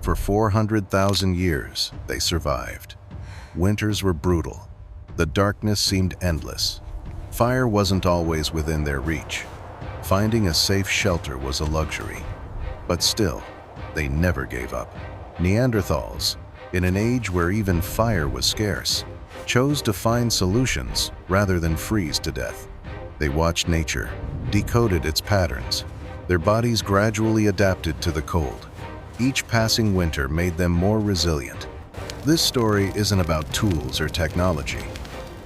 For 400,000 years, they survived. Winters were brutal. The darkness seemed endless. Fire wasn't always within their reach. Finding a safe shelter was a luxury. But still, they never gave up. Neanderthals, in an age where even fire was scarce, chose to find solutions rather than freeze to death. They watched nature, decoded its patterns. Their bodies gradually adapted to the cold. Each passing winter made them more resilient. This story isn't about tools or technology.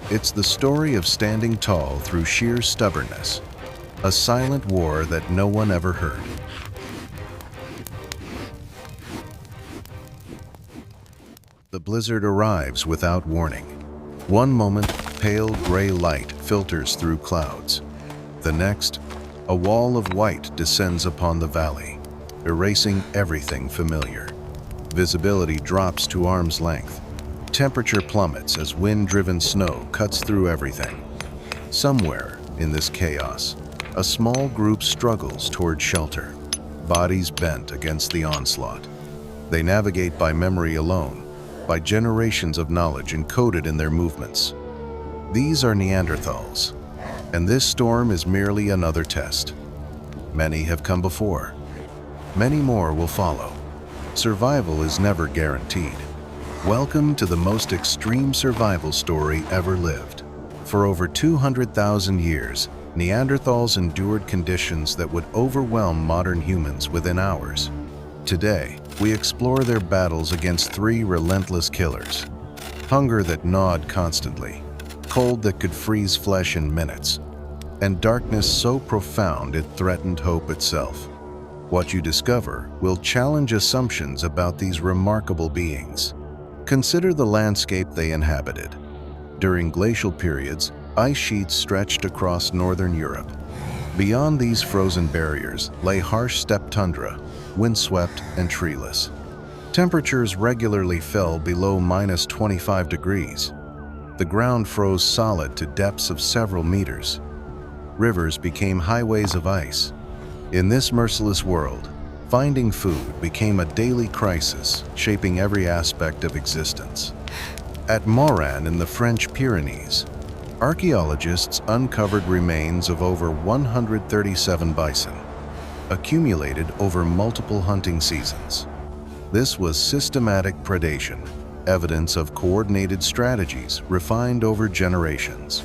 It's the story of standing tall through sheer stubbornness, a silent war that no one ever heard. The blizzard arrives without warning. One moment, pale gray light filters through clouds. The next, a wall of white descends upon the valley, erasing everything familiar. Visibility drops to arm's length. Temperature plummets as wind-driven snow cuts through everything. Somewhere in this chaos, a small group struggles toward shelter, bodies bent against the onslaught. They navigate by memory alone, by generations of knowledge encoded in their movements. These are Neanderthals, and this storm is merely another test. Many have come before. Many more will follow. Survival is never guaranteed. Welcome to the most extreme survival story ever lived. For over 200,000 years, Neanderthals endured conditions that would overwhelm modern humans within hours. Today, we explore their battles against three relentless killers: hunger that gnawed constantly, cold that could freeze flesh in minutes, and darkness so profound it threatened hope itself. What you discover will challenge assumptions about these remarkable beings. Consider the landscape they inhabited. During glacial periods, ice sheets stretched across northern Europe. Beyond these frozen barriers lay harsh steppe tundra, windswept and treeless. Temperatures regularly fell below -25 degrees. The ground froze solid to depths of several meters. Rivers became highways of ice. In this merciless world, finding food became a daily crisis, shaping every aspect of existence. At Moran in the French Pyrenees, archaeologists uncovered remains of over 137 bison, accumulated over multiple hunting seasons. This was systematic predation, evidence of coordinated strategies refined over generations.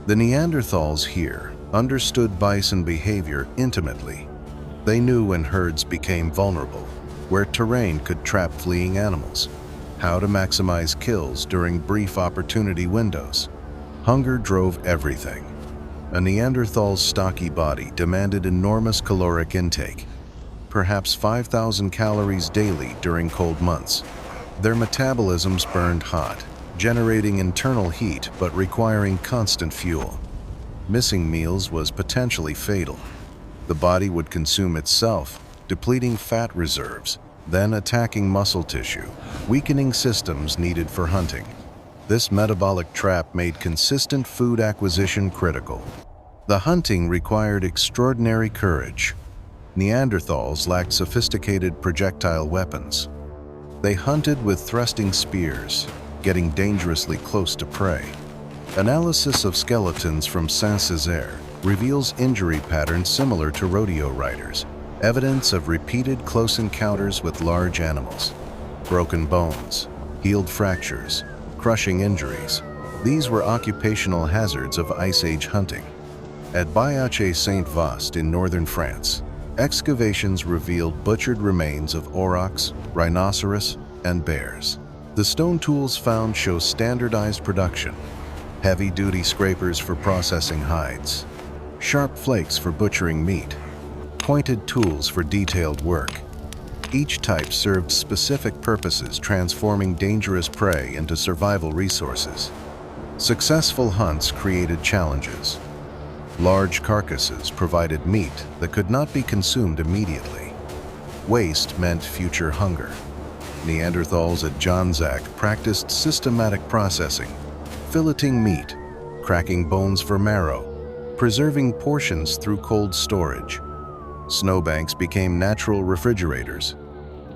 The Neanderthals here understood bison behavior intimately. They knew when herds became vulnerable, where terrain could trap fleeing animals, how to maximize kills during brief opportunity windows. Hunger drove everything. A Neanderthal's stocky body demanded enormous caloric intake, perhaps 5,000 calories daily during cold months. Their metabolisms burned hot, generating internal heat but requiring constant fuel. Missing meals was potentially fatal. The body would consume itself, depleting fat reserves, then attacking muscle tissue, weakening systems needed for hunting. This metabolic trap made consistent food acquisition critical. The hunting required extraordinary courage. Neanderthals lacked sophisticated projectile weapons. They hunted with thrusting spears, getting dangerously close to prey. Analysis of skeletons from Saint-Césaire reveals injury patterns similar to rodeo riders, evidence of repeated close encounters with large animals. Broken bones, healed fractures, crushing injuries. These were occupational hazards of Ice Age hunting. At Bayeux-Saint-Vaast in northern France, excavations revealed butchered remains of aurochs, rhinoceros, and bears. The stone tools found show standardized production: heavy-duty scrapers for processing hides, sharp flakes for butchering meat, pointed tools for detailed work. Each type served specific purposes, transforming dangerous prey into survival resources. Successful hunts created challenges. Large carcasses provided meat that could not be consumed immediately. Waste meant future hunger. Neanderthals at Janzak practiced systematic processing, filleting meat, cracking bones for marrow, preserving portions through cold storage. Snowbanks became natural refrigerators.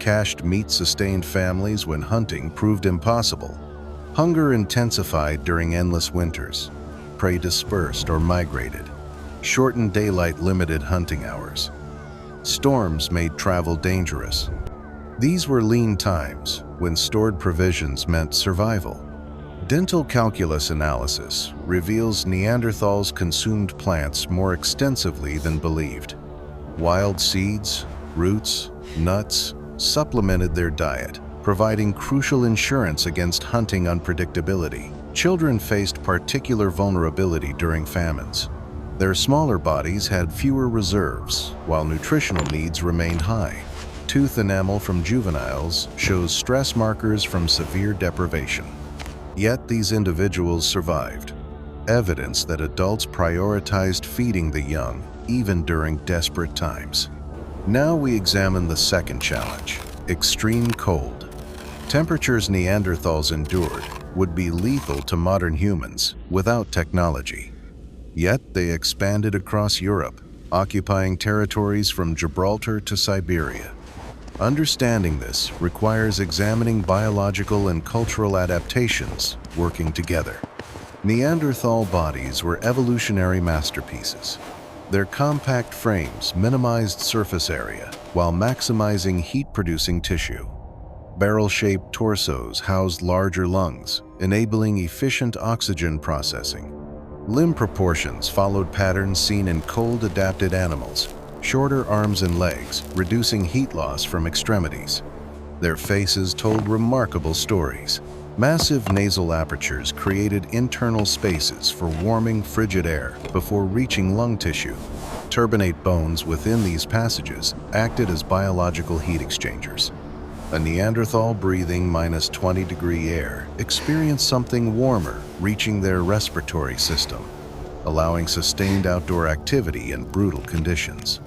cached meat sustained families when hunting proved impossible. Hunger intensified during endless winters. Prey dispersed or migrated. Shortened daylight limited hunting hours. Storms made travel dangerous. These were lean times when stored provisions meant survival. Dental calculus analysis reveals Neanderthals consumed plants more extensively than believed. Wild seeds, roots, nuts supplemented their diet, providing crucial insurance against hunting unpredictability. Children faced particular vulnerability during famines. Their smaller bodies had fewer reserves, while nutritional needs remained high. Tooth enamel from juveniles shows stress markers from severe deprivation. Yet these individuals survived, evidence that adults prioritized feeding the young even during desperate times. Now we examine the second challenge: extreme cold. Temperatures Neanderthals endured would be lethal to modern humans without technology. Yet they expanded across Europe, occupying territories from Gibraltar to Siberia. Understanding this requires examining biological and cultural adaptations working together. Neanderthal bodies were evolutionary masterpieces. Their compact frames minimized surface area while maximizing heat-producing tissue. Barrel-shaped torsos housed larger lungs, enabling efficient oxygen processing. Limb proportions followed patterns seen in cold-adapted animals, shorter arms and legs, reducing heat loss from extremities. Their faces told remarkable stories. Massive nasal apertures created internal spaces for warming frigid air before reaching lung tissue. Turbinate bones within these passages acted as biological heat exchangers. A Neanderthal breathing -20-degree air experienced something warmer reaching their respiratory system, allowing sustained outdoor activity in brutal conditions.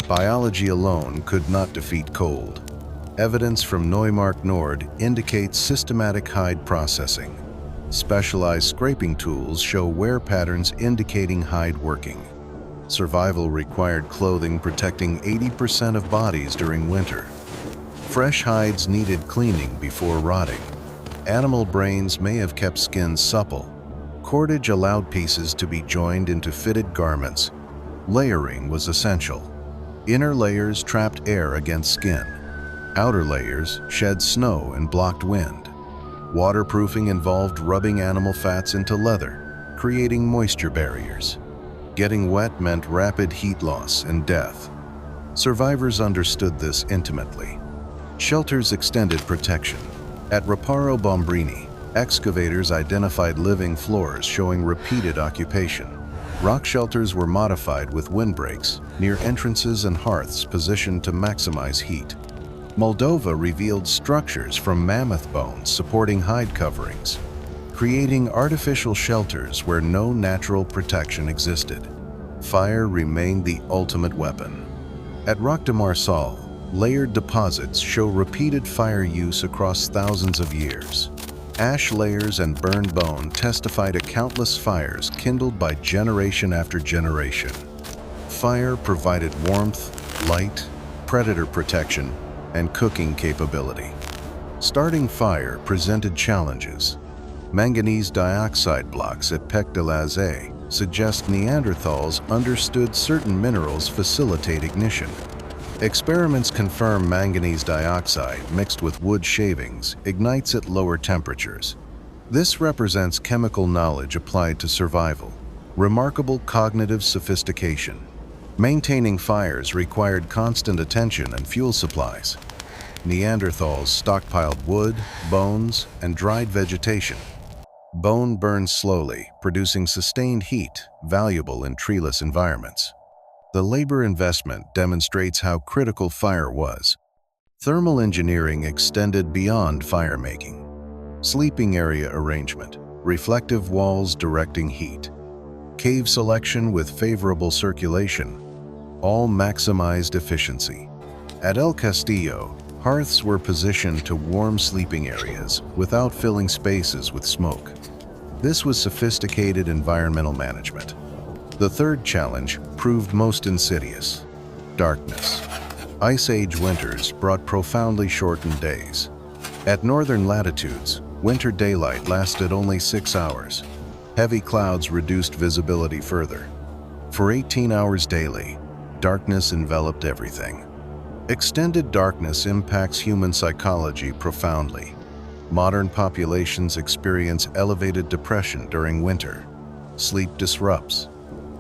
Biology alone could not defeat cold. Evidence from Neumark Nord indicates systematic hide processing. Specialized scraping tools show wear patterns indicating hide working. Survival required clothing protecting 80% of bodies during winter. Fresh hides needed cleaning before rotting. Animal brains may have kept skin supple. Cordage allowed pieces to be joined into fitted garments. Layering was essential. Inner layers trapped air against skin. Outer layers shed snow and blocked wind. Waterproofing involved rubbing animal fats into leather, creating moisture barriers. Getting wet meant rapid heat loss and death. Survivors understood this intimately. Shelters extended protection. At Reparo Bombrini, excavators identified living floors showing repeated occupation. Rock shelters were modified with windbreaks near entrances and hearths positioned to maximize heat. Moldova revealed structures from mammoth bones supporting hide coverings, creating artificial shelters where no natural protection existed. Fire remained the ultimate weapon. At Roc de Marsal, layered deposits show repeated fire use across thousands of years. Ash layers and burned bone testify to countless fires kindled by generation after generation. Fire provided warmth, light, predator protection, and cooking capability. Starting fire presented challenges. Manganese dioxide blocks at Pec de la Zay suggest Neanderthals understood certain minerals facilitate ignition. Experiments confirm manganese dioxide mixed with wood shavings ignites at lower temperatures. This represents chemical knowledge applied to survival. Remarkable cognitive sophistication. Maintaining fires required constant attention and fuel supplies. Neanderthals stockpiled wood, bones, and dried vegetation. Bone burns slowly, producing sustained heat, valuable in treeless environments. The labor investment demonstrates how critical fire was. Thermal engineering extended beyond firemaking. Sleeping area arrangement, reflective walls directing heat. Cave selection with favorable circulation, all maximized efficiency. At El Castillo, hearths were positioned to warm sleeping areas without filling spaces with smoke. This was sophisticated environmental management. The third challenge proved most insidious: darkness. Ice Age winters brought profoundly shortened days. At northern latitudes, winter daylight lasted only 6 hours. Heavy clouds reduced visibility further. For 18 hours daily, darkness enveloped everything. Extended darkness impacts human psychology profoundly. Modern populations experience elevated depression during winter. Sleep disrupts.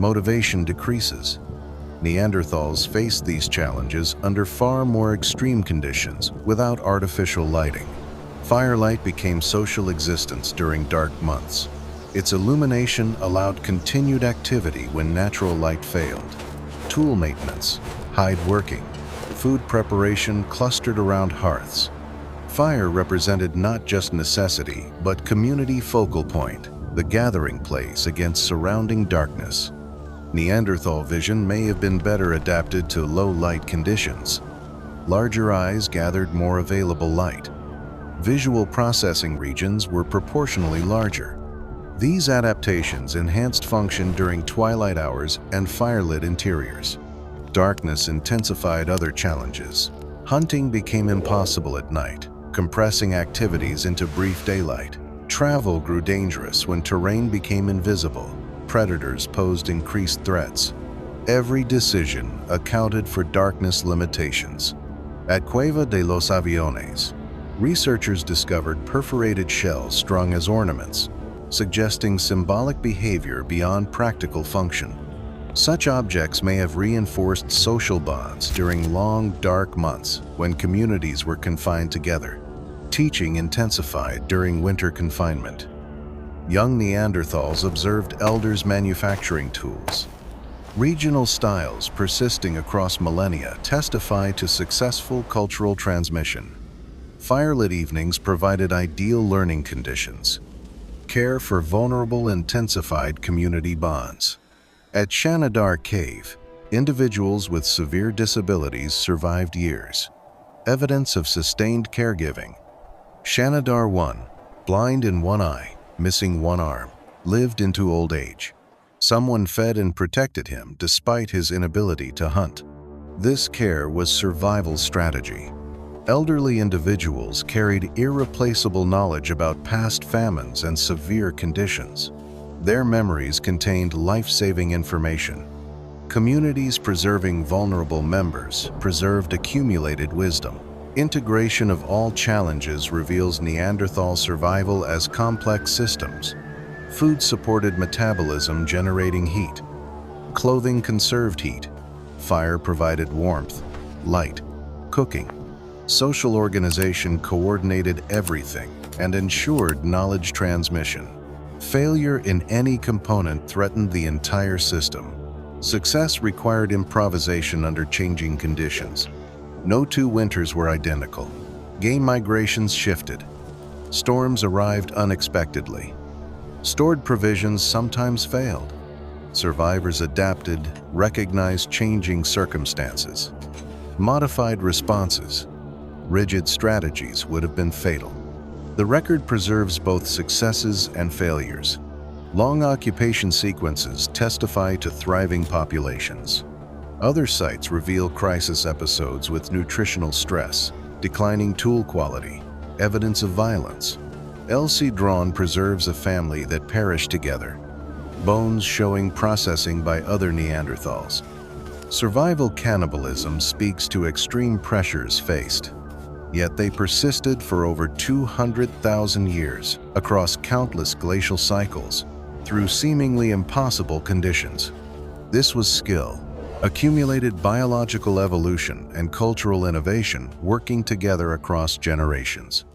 Motivation decreases. Neanderthals faced these challenges under far more extreme conditions without artificial lighting. Firelight became social existence during dark months. Its illumination allowed continued activity when natural light failed. Tool maintenance, hide working, food preparation clustered around hearths. Fire represented not just necessity, but community focal point, the gathering place against surrounding darkness. Neanderthal vision may have been better adapted to low light conditions. Larger eyes gathered more available light. Visual processing regions were proportionally larger. These adaptations enhanced function during twilight hours and firelit interiors. Darkness intensified other challenges. Hunting became impossible at night, compressing activities into brief daylight. Travel grew dangerous when terrain became invisible. Predators posed increased threats. Every decision accounted for darkness limitations. At Cueva de los Aviones, researchers discovered perforated shells strung as ornaments, suggesting symbolic behavior beyond practical function. Such objects may have reinforced social bonds during long, dark months when communities were confined together. Teaching intensified during winter confinement. Young Neanderthals observed elders manufacturing tools. Regional styles persisting across millennia testify to successful cultural transmission. Firelit evenings provided ideal learning conditions. Care for vulnerable intensified community bonds. At Shanidar Cave, individuals with severe disabilities survived years. Evidence of sustained caregiving. Shanidar 1, blind in one eye, missing one arm, lived into old age. Someone fed and protected him despite his inability to hunt. This care was survival strategy. Elderly individuals carried irreplaceable knowledge about past famines and severe conditions. Their memories contained life-saving information. Communities preserving vulnerable members preserved accumulated wisdom. Integration of all challenges reveals Neanderthal survival as complex systems. Food supported metabolism generating heat. Clothing conserved heat. Fire provided warmth, light, cooking. Social organization coordinated everything and ensured knowledge transmission. Failure in any component threatened the entire system. Success required improvisation under changing conditions. No two winters were identical. Game migrations shifted. Storms arrived unexpectedly. Stored provisions sometimes failed. Survivors adapted, recognized changing circumstances. Modified responses. Rigid strategies would have been fatal. The record preserves both successes and failures. Long occupation sequences testify to thriving populations. Other sites reveal crisis episodes with nutritional stress, declining tool quality, evidence of violence. LC Drawn preserves a family that perished together. Bones showing processing by other Neanderthals. Survival cannibalism speaks to extreme pressures faced. Yet they persisted for over 200,000 years across countless glacial cycles through seemingly impossible conditions. This was skill, accumulated biological evolution and cultural innovation working together across generations.